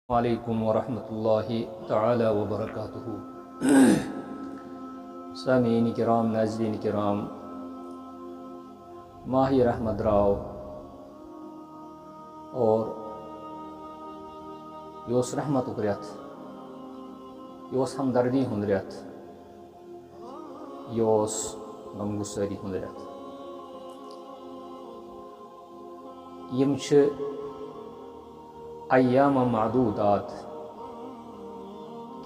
وعلیکم ورحمۃ اللہ تعالی وبرکاتہ۔ سامعین کرام، ناظرین کرام، ماہ رحمت دراو اور یہ رحمتک رٮ۪تھ، یہ ہمدردی ہُنٛد رٮ۪تھ، یہ غمگسٲری ہُنٛد رٮ۪تھ۔ یم چھِ ایام معدودات،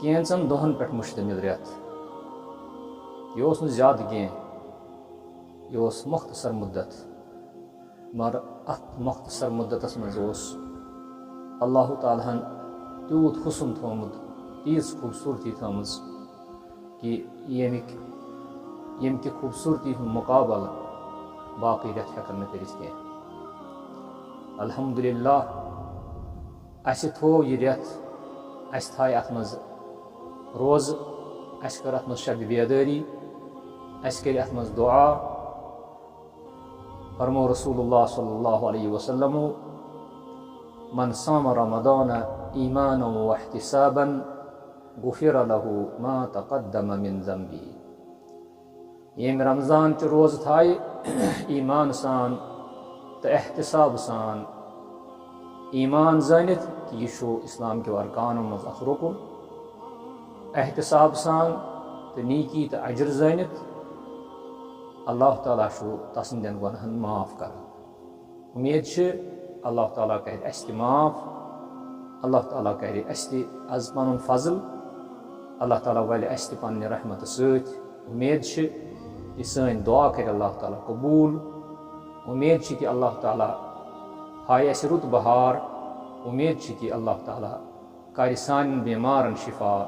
کینژن دۄہن پٮ۪ٹھ مشتمل رٮ۪تھ۔ یہ نہٕ زیادٕ کینٛہہ، یہ مختصر مدت، مگر اتھ مختصر مدتس منٛز اللہ تعالیٰ ہن تیوٗت حسن تھوٚومُت، تیٖژ خوٗبصوٗرتی تھٲومٕژ کہ ییٚمہِ کہِ خوٗبصوٗرتی ہُنٛد مُقابلہٕ باقٕے رٮ۪تھ ہٮ۪کن نہٕ کٔرِتھ کینٛہہ۔ الحمدللہ اَسہِ تھوٚو یہِ رٮ۪تھ، اَسہِ تھایہِ اَتھ منٛز روزٕ، اَسہِ کٔر اَتھ منٛز شبِ بیدٲری، اَسہِ کٔرۍ اَتھ منٛز دُعا۔ فرمو رسول اللہ صلی اللہ علیہ وسلم: من صام رمضان ایمانا واحتسابا غفر له ما تقدم من ذنبه۔ ییٚمۍ رمضان چہِ روزٕ تھایہِ ایمان سان تہٕ احتساب سان، ایمان زٲنِتھ کہ یہ چھُ اسلام کیو ارکانو منٛز اکھ رُکُن، احتساب سان تہٕ نیکی تہٕ اجر زٲنِتھ، اللہ تعالیٰ چھُ تسٕنٛدٮ۪ن گۄنہن معاف کران۔ اُمید چھِ اللہ تعالیٰ کرِ اَسہِ تہِ معاف، اللہ تعالیٰ کرِ اَسہِ تہِ از پنُن فضل، اللہ تعالیٰ ولہِ اَسہِ تہِ پننہِ رحمتہٕ سۭتۍ۔ اُمید چھِ کہ سٲنۍ دعا کرِ اللہ تعالیٰ قبوٗل، اُمید چھِ کہ اللہ تعالیٰ ہایہِ اَسہِ رُت بہار، اُمید چھِ کہ اللہ تعالیٰ کرِ سانٮ۪ن بیمارن شفا،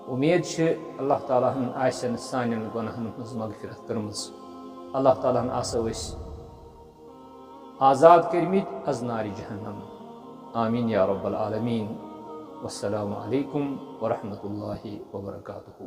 اُمید چھِ اللہ تعالیٰ ہن آسن سانٮ۪ن گۄنہن ہٕنٛز مغفرت کٔرمٕژ، اللہ تعالیٰ ہن آسو أسۍ آزاد کٔرمٕتۍ از نارِ جہنم۔ آمیٖن یا رب العالمیٖن۔ والسلام علیکم ورحمۃ اللہ وبرکاتہ۔